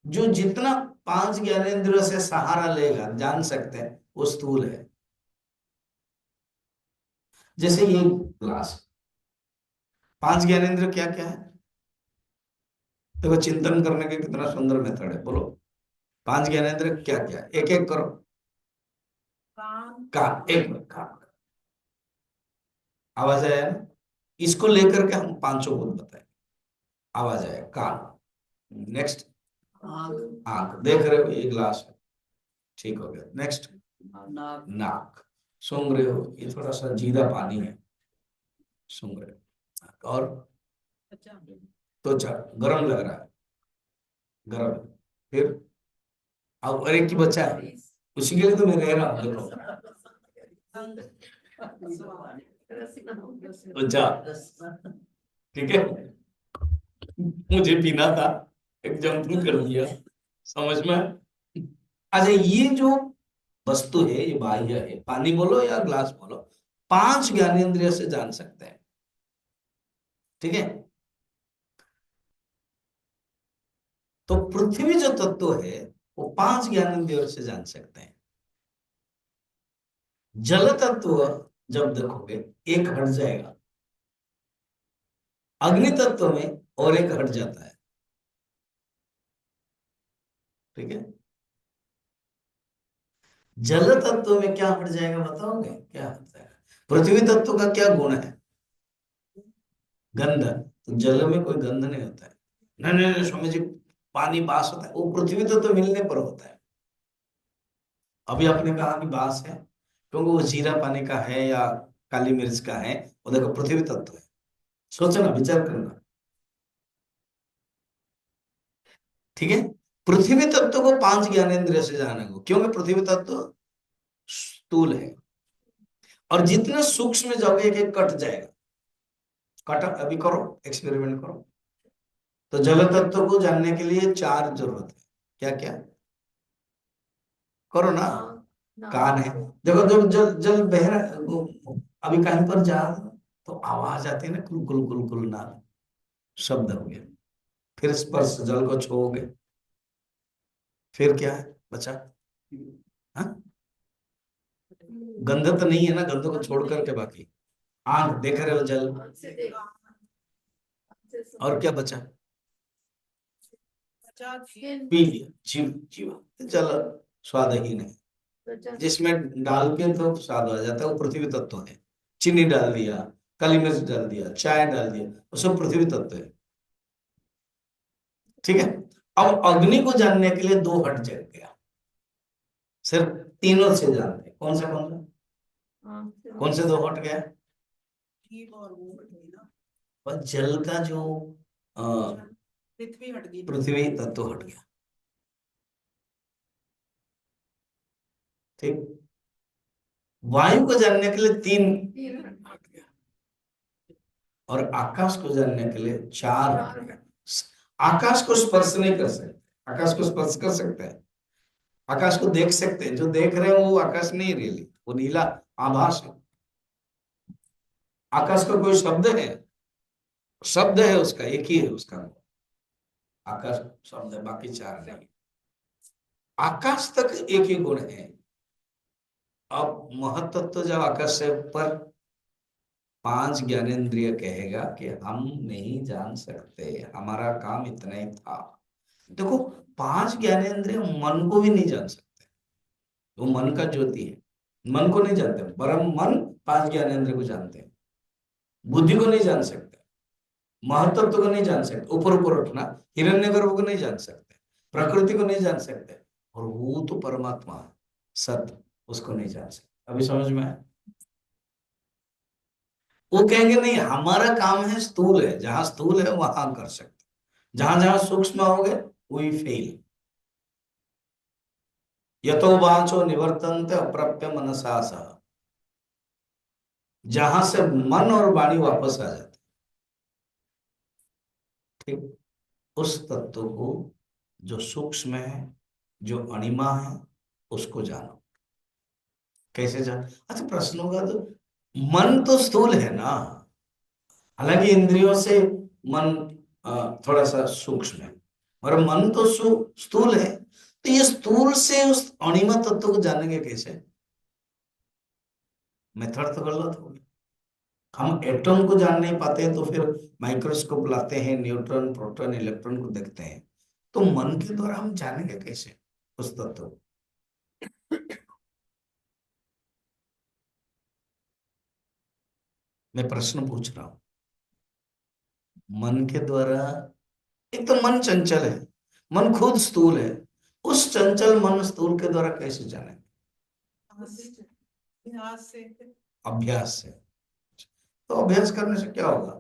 जो जितना 5 ज्ञानेंद्रियों से सहारा लेगा, जान सकते हैं, वो स्थूल है। जैसे ये ग्लास, 5 ज्ञानेंद्रिय क्या क्या है? देखो, चिंतन करने के कितना सुंदर मेथड है, बोलो 5 ज्ञानेंद्रिय क्या क्या है? एक एक करो। कान, एक मिनट, कान, आवाज आया ना? इसको लेकर के हम पांचों को बताएं। आवाज आया, कान। नेक्स्ट, आंख, देख रहे हो ये ग्लास है, ठीक हो गया। नेक्स्ट, नाक, सूंघ रहे हो, ये थोड़ा सा जीरा पानी है, सूंघ रहे हो। और त्वचा, गर्म लग रहा है, गर्म है। फिर अब और एक की बच्चा है, उसी के लिए तो मैं रह रहा हूँ, देखो। त्वचा, ठीक है, मुझे पीना था, एग्जाम्पल कर दिया, समझ में? अच्छा, ये जो वस्तु है, ये बाह्य है, पानी बोलो या ग्लास बोलो, 5 ज्ञानेंद्रिय से जान सकते हैं। ठीक है। तो पृथ्वी जो तत्व है वो 5 ज्ञानेंद्रियों से जान सकते हैं। जल तत्व जब देखोगे एक हट जाएगा, अग्नि तत्व में और एक हट जाता है। ठीक है। जल तत्व में क्या हट जाएगा बताओगे, क्या हट जाएगा? पृथ्वी तत्व का क्या गुण है? गंध। तो जल में कोई गंध नहीं होता है। नहीं नहीं नहीं स्वामी जी, पानी बास होता है, वो पृथ्वी तत्व मिलने पर होता है। अभी आपने कहा कि बास है, क्योंकि वो जीरा पानी का है या काली मिर्च का है, वो देखो पृथ्वी तत्व है। सोचो ना, विचार करना। ठीक है। पृथ्वी तत्व को 5 ज्ञानेंद्रिय से जाने को, क्योंकि पृथ्वी तत्व स्थूल है, और जितने सूक्ष्म में जाओगे एक एक कट जाएगा। कट, अभी करो, एक्सपेरिमेंट करो। तो जल तत्व को जानने के लिए 4 जरूरत है। क्या क्या? करो ना। कान है। देखो जब जल जल बह रहा, अभी कहीं पर जा तो आवाज आती है ना, कुल कुल कुल कुल ना, शब्द हो गया। फिर स्पर्श, जल को छूओगे, फिर क्या है बचा? हाँ? गंध तो नहीं है ना, गंध को छोड़ करके बाकी। आंख देख रहे हो जल, और क्या बचा? पी लिया, जीव जीवा, जल स्वादहीन है। जिसमें डाल के तो स्वाद आ जाता है, वो पृथ्वी तत्व है। चीनी डाल दिया, काली मिर्च डाल दिया, चाय डाल दिया, वो सब पृथ्वी तत्व है। ठीक है। अब अग्नि को जानने के लिए 2 हट जग गया, सिर्फ तीनों से जानते हैं। कौन सा कौन सा, कौन से 2 हट गया? और जल का जो पृथ्वी तत्व हट गया। ठीक। वायु को जानने के लिए 3 हट गया, और आकाश को जानने के लिए 4 हट गया। आकाश को स्पर्श नहीं कर सकते, आकाश को स्पर्श कर सकते हैं, आकाश को देख सकते हैं। जो देख रहे हैं वो आकाश नहीं, रियली वो नीला आभास है। आकाश का कोई शब्द है? शब्द है उसका, एक ही है उसका, आकाश शब्द है, बाकी 4 नहीं। आकाश तक एक ही गुण है। अब महतत्व जब आकाश से ऊपर, 5 ज्ञानेंद्रिय कहेगा कि हम नहीं जान सकते, हमारा काम इतना ही था। देखो, 5 ज्ञानेंद्रिय मन को भी नहीं जान सकते, वो मन का ज्योति है, मन को नहीं जानते। परम मन 5 ज्ञानेंद्रिय को जानते हैं। बुद्धि को नहीं जान सकते, महतत्व को नहीं जान सकते, ऊपर ऊपर उठना, हिरण्यगर्भ को नहीं जान सकते, प्रकृति को नहीं जान सकते, और वो तो परमात्मा है, सत्य, उसको नहीं जान सकते। अभी समझ में आया? वो कहेंगे नहीं, हमारा काम है स्थूल है, जहां स्थूल है वहां कर सकते, जहां जहां सूक्ष्म हो गए वी फेल। यतो वाचो निवर्तन्ते अप्राप्य मनसा सह, जहां से मन और वाणी वापस आ जाते। ठीक। उस तत्व को जो सूक्ष्म है, जो अणिमा है, उसको जानो। कैसे जान? अच्छा, प्रश्न होगा तो मन तो स्थूल है ना, हालांकि इंद्रियों से मन थोड़ा सा सूक्ष्म है, और मन तो स्थूल है। तो ये स्थूल से उस अणिमा तत्व को जानेंगे कैसे? मेथड तो गलत हो गया। हम एटम को जान नहीं पाते हैं, तो फिर माइक्रोस्कोप लाते हैं, न्यूट्रॉन प्रोटॉन इलेक्ट्रॉन को देखते हैं। तो मन के द्वारा हम जानेंगे कैसे उस तत्व को? मैं प्रश्न पूछ रहा हूं। मन के द्वारा, एक तो मन चंचल है, मन खुद स्थूल है, उस चंचल मन स्थूल के द्वारा कैसे जाने? अभ्यास से। तो अभ्यास करने से क्या होगा?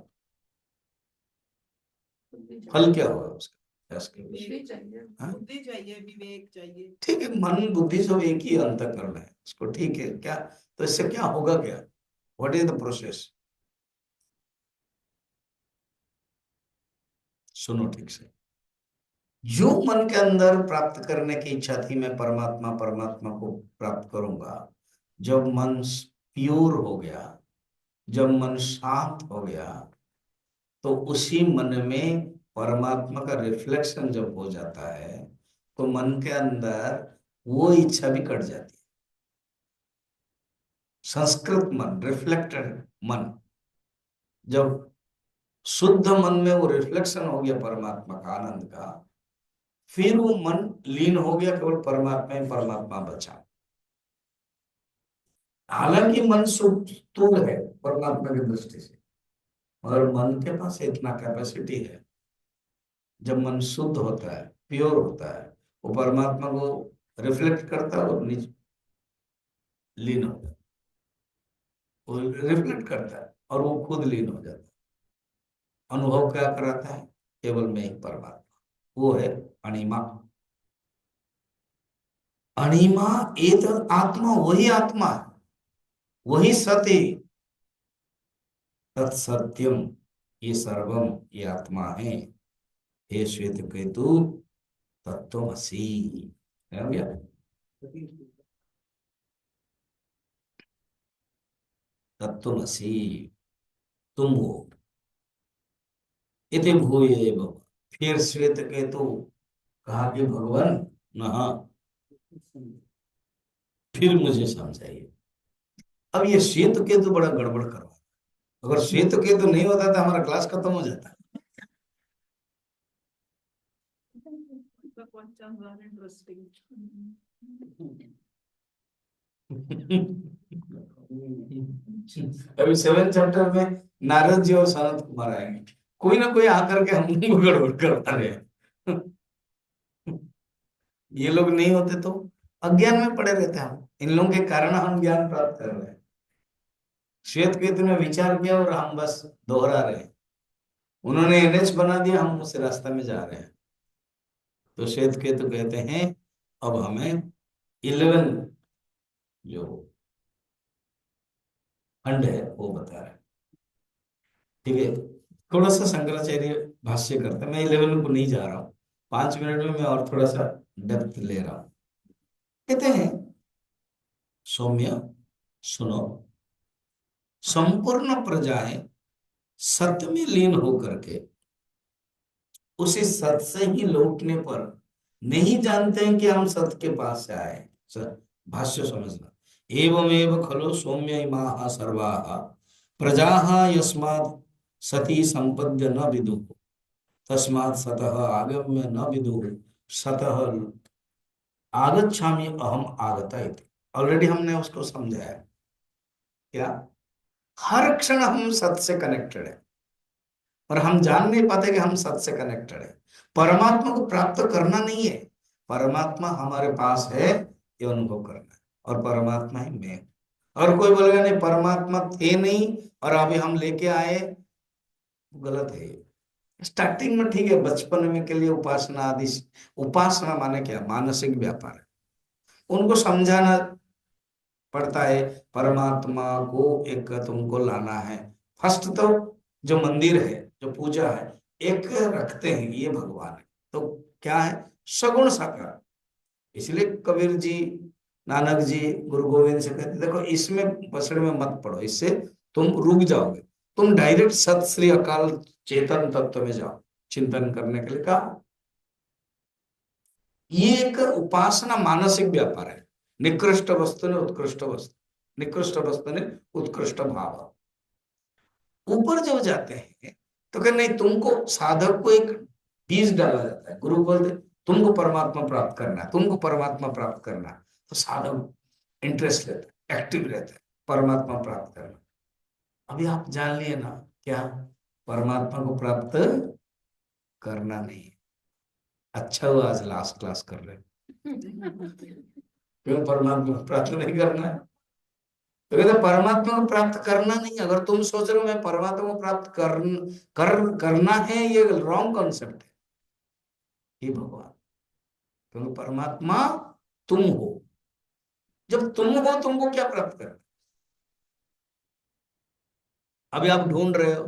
फल क्या होगा उसका अभ्यास के? बुद्धि चाहिए, विवेक चाहिए। ठीक है, मन बुद्धि सब एक ही अंतःकरण है, उसको ठीक है क्या? तो इससे क्या होगा, क्या व्हाट इज द प्रोसेस? सुनो ठीक से। जो मन के अंदर प्राप्त करने की इच्छा थी, मैं परमात्मा परमात्मा को प्राप्त करूंगा, जब मन प्योर हो गया, जब मन शांत हो गया, तो उसी मन में परमात्मा का रिफ्लेक्शन जब हो जाता है तो मन के अंदर वो इच्छा भी कट जाती है। संस्कृत मन, रिफ्लेक्टेड मन, जब शुद्ध मन में वो रिफ्लेक्शन हो गया परमात्मा का, आनंद का, फिर वो मन लीन हो गया, केवल परमात्मा ही परमात्मा बचा। हालांकि मन स्थूल है परमात्मा की दृष्टि से, मगर मन के पास इतना कैपेसिटी है, जब मन शुद्ध होता है, प्योर होता है, वो परमात्मा को रिफ्लेक्ट करता है और नीचे लीन हो जाता है। वो रिफ्लेक्ट करता है और वो खुद लीन हो जाता है। अनुभव क्या कराता है? केवल मैं ही परमात्मा, वो है अणिमा। अणिमा एक आत्मा, वही आत्मा है, वही सत्य, तत्सत्यम, ये सर्वम, ये आत्मा है। हे श्वेत केतु, तत्वमसि। है भैया? तत्वमसि, तुम हो। इति भूये भव। फिर श्वेत केतु कहा कि भगवान नहा, फिर मुझे समझाइए। अब ये श्वेत केतु बड़ा गड़बड़ करवा, अगर श्वेत केतु नहीं होता तो हमारा क्लास खत्म हो जाता। अभी 7 चैप्टर में नारद जी और सनत कुमार आएंगे, कोई ना कोई आकर के हम लोगों को गड़बड़ करवा रहे हैं। ये लोग नहीं होते तो अज्ञान में पड़े रहते हैं हम, इन लोगों के कारण हम ज्ञान प्राप्त कर रहे हैं। श्वेत केतु ने विचार किया और हम बस दोहरा रहे हैं। उन्होंने एनएच बना दिया, हम उस रास्ते में जा रहे हैं। तो श्वेत केतु कहते हैं अब हमें 11 जो खंड है वो बता रहे हैं। ठीक है, थोड़ा सा शंकराचार्य भाष्य करते हैं, मैं 11 को नहीं जा रहा हूँ, 5 मिनट में मैं और थोड़ा सा डेप्थ ले रहा हूँ। कहते हैं सौम्य सुनो, संपूर्ण प्रजाएं सत्य में लीन होकर के उसी सत्य से ही लौटने पर नहीं जानते हैं कि हम सत्य के पास से आए। भाष्य समझना। एवमेव खलु सौम्य इमाः सर्वाः प्रजाः यस्मात् सती संपद्य न विदुः तस्मात् सतः आगम्य न विदुः सतः आगच्छामि अहम आगता इति। ऑलरेडी हमने उसको समझाया। क्या? हर क्षण हम सत्य से कनेक्टेड है, पर हम जान नहीं पाते कि हम सत्य से कनेक्टेड है। परमात्मा को प्राप्त करना नहीं है, परमात्मा हमारे पास है ये अनुभव करना है, और परमात्मा ही मैं हूं। और कोई बोलेगा नहीं परमात्मा थे नहीं और अभी हम लेके आए, गलत है। स्टार्टिंग में ठीक है, बचपन में के लिए उपासना आदि, उपासना माने क्या? मानसिक व्यापार है, उनको समझाना पड़ता है। परमात्मा को एक तुमको लाना है। फर्स्ट तो जो मंदिर है, जो पूजा है, एक रखते हैं ये भगवान है, तो क्या है? सगुण साकार। इसलिए कबीर जी, नानक जी, गुरु गोविंद से कहते देखो इसमें पसड़ में मत पड़ो, इससे तुम रुक जाओगे, तुम डायरेक्ट सत श्री अकाल चेतन तत्व में जाओ चिंतन करने के लिए कहा। ये एक उपासना मानसिक व्यापार है। निकृष्ट वस्तु ने उत्कृष्ट वस्तु, निकृष्ट वस्तु ने उत्कृष्ट भाव। ऊपर जब जाते हैं तो कहते नहीं, तुमको साधक को एक बीज डाला जाता है। गुरु बोलते तुमको परमात्मा प्राप्त करना है, तुमको परमात्मा प्राप्त करना है, तो साधक इंटरेस्ट लेता है, एक्टिव रहता है परमात्मा प्राप्त करना। अभी आप जान लिए ना क्या? परमात्मा को प्राप्त करना नहीं। अच्छा हुआ आज लास्ट क्लास कर रहे हैं। क्यों परमात्मा को प्राप्त नहीं करना है? तो कहते परमात्मा को प्राप्त करना नहीं। अगर तुम सोच रहे हो मैं परमात्मा को प्राप्त करना है, ये रॉन्ग कॉन्सेप्ट है। हे भगवान, क्योंकि परमात्मा तुम हो। जब तुम हो, तुमको क्या प्राप्त करना? अभी आप ढूंढ रहे हो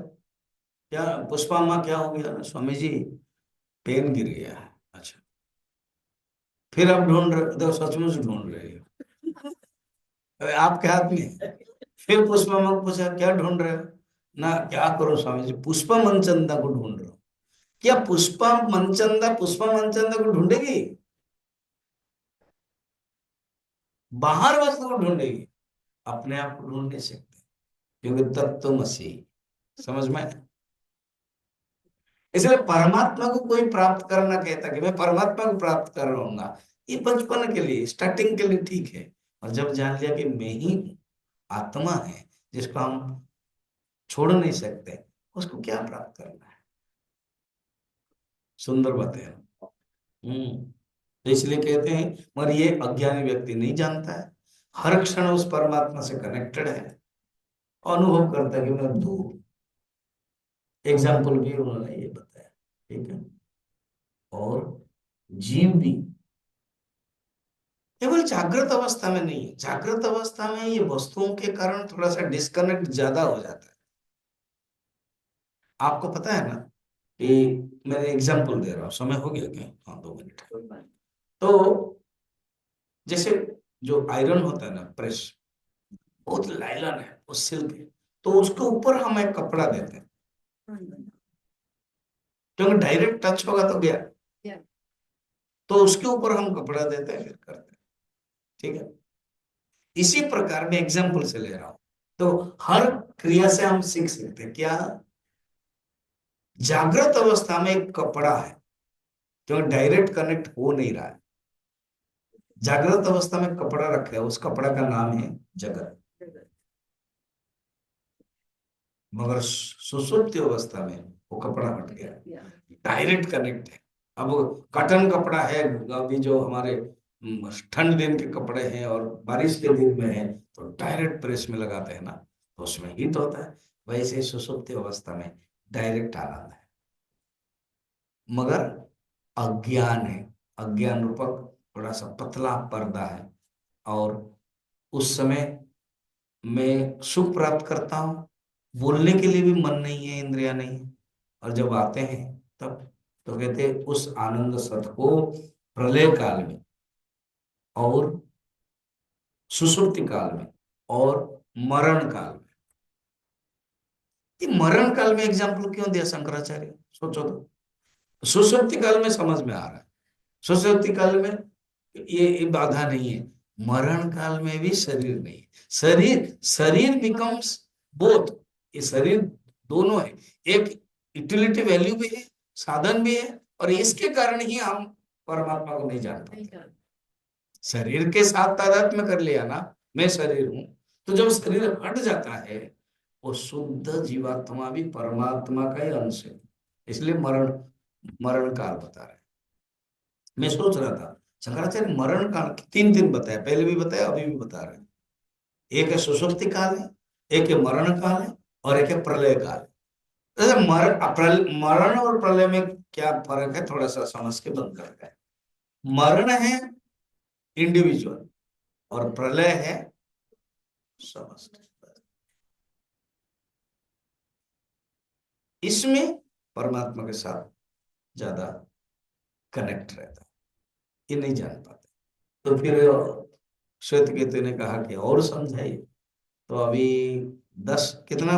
क्या? पुष्पा माँ क्या हो गया? स्वामी जी पेन गिर गया है। अच्छा, फिर आप ढूंढ रहे हो, तो सचमुच ढूंढ रहे हो, अबे आपके हाथ में है। फिर पुष्पा माँ को पूछा क्या ढूंढ रहे हो? ना क्या करो स्वामी जी, पुष्पा मनचंदा को ढूंढ रहा हूं। क्या पुष्पा मनचंदा को ढूंढेगी? बाहर वस्तु को ढूंढेगी, अपने आप को ढूंढ नहीं सकते, क्योंकि तत्त्वमसि। समझ में आया? इसलिए परमात्मा को कोई प्राप्त करना कहता कि मैं परमात्मा को प्राप्त कर रहूंगा, ये बचपन के लिए, स्टार्टिंग के लिए ठीक है। और जब जान लिया कि मैं ही हूँ, आत्मा है जिसको हम छोड़ नहीं सकते, उसको क्या प्राप्त करना है? सुंदर बात है। तो इसलिए कहते हैं, मगर ये अज्ञानी व्यक्ति नहीं जानता है, हर क्षण उस परमात्मा से कनेक्टेड है, अनुभव करता है कि मैं दूर। एग्जाम्पल भी उन्होंने ये बताया, ठीक है। और जीव भी केवल जागृत अवस्था में नहीं है, जागृत अवस्था में ये वस्तुओं के कारण थोड़ा सा डिस्कनेक्ट ज्यादा हो जाता है। आपको पता है ना कि मैं एग्जाम्पल दे रहा हूँ, समय हो गया क्या? हाँ, 2 मिनट है। तो जैसे जो आयरन होता है ना, प्रेस, बहुत लाइलन है, वो सिल्क है, तो उसके ऊपर हम एक कपड़ा देते हैं, क्योंकि डायरेक्ट टच होगा तो गया, तो उसके ऊपर हम कपड़ा देते हैं, फिर करते हैं, ठीक है। इसी प्रकार में एग्जाम्पल से ले रहा हूं, तो हर क्रिया से हम सीख सकते हैं क्या? जागृत अवस्था में एक कपड़ा है, क्योंकि डायरेक्ट कनेक्ट हो नहीं रहा है। जागृत अवस्था में कपड़ा रखा है, उस कपड़ा का नाम है जगत। मगर सुसुप्ति अवस्था में वो कपड़ा हट गया, डायरेक्ट कनेक्ट है। अब कॉटन कपड़ा है, अभी जो हमारे ठंड दिन के कपड़े हैं और बारिश के दिन में है, तो डायरेक्ट प्रेस में लगाते हैं ना, तो उसमें हीट होता है। वैसे सुसुप्ति अवस्था में डायरेक्ट आनंद है, मगर अज्ञान है, अज्ञान रूपक थोड़ा सा पतला पर्दा है। और उस समय मैं सुख प्राप्त करता हूँ, बोलने के लिए भी मन नहीं है, इंद्रिया नहीं है। और जब आते हैं तब, तो कहते हैं उस आनंद सत को प्रलय काल में और सुषुप्ति काल में और मरण काल में। ये मरण काल में एग्जाम्पल क्यों दिया शंकराचार्य? सोचो तो। सुषुप्ति काल में समझ में आ रहा है, सुषुप्ति काल में ये बाधा नहीं है, मरण काल में भी शरीर नहीं है। शरीर शरीर बिकम्स बोथ, ये शरीर दोनों है, एक यूटिलिटी वैल्यू भी है, साधन भी है, और इसके कारण ही हम परमात्मा को नहीं जान पाते। शरीर के साथ तादात्म्य कर लिया ना, मैं शरीर हूं, तो जब शरीर हट जाता है, वो शुद्ध जीवात्मा भी परमात्मा का ही अंश है। इसलिए मरण मरण काल बता रहे हैं। मैं सोच रहा था शंकराचार्य मरण काल 3 दिन बताया, पहले भी बताया, अभी भी बता रहे हैं। एक है सुषुप्ति काल है, एक है मरण काल है, और एक है प्रलय काल है। जैसे मरण और प्रलय में क्या फर्क है, थोड़ा सा समझ के बंद कर गए। मरण है इंडिविजुअल और प्रलय है समष्टि। इसमें परमात्मा के साथ ज्यादा कनेक्ट रहता है, ये नहीं जान पाते। तो फिर श्वेत केतु ने कहा कि और समझाइए। तो अभी 10 कितना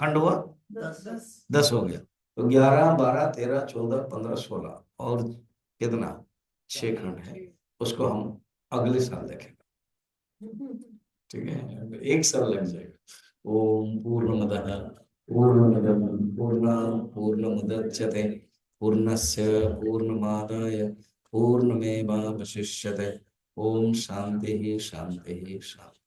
खंड हुआ? 10 हो गया। तो 11, 12, 13, 14, 15, 16 और कितना, 6 खंड है। उसको हम अगले साल देखेंगे, ठीक है? एक साल लग जाएगा। ओम पूर्णमदः पूर्णमिदं पूर्णात् पूर्णमुदच्यते पूर्णस्य पूर्णमादाय पूर्णमेवावशिष्यते। ओम शांति शांति शांति।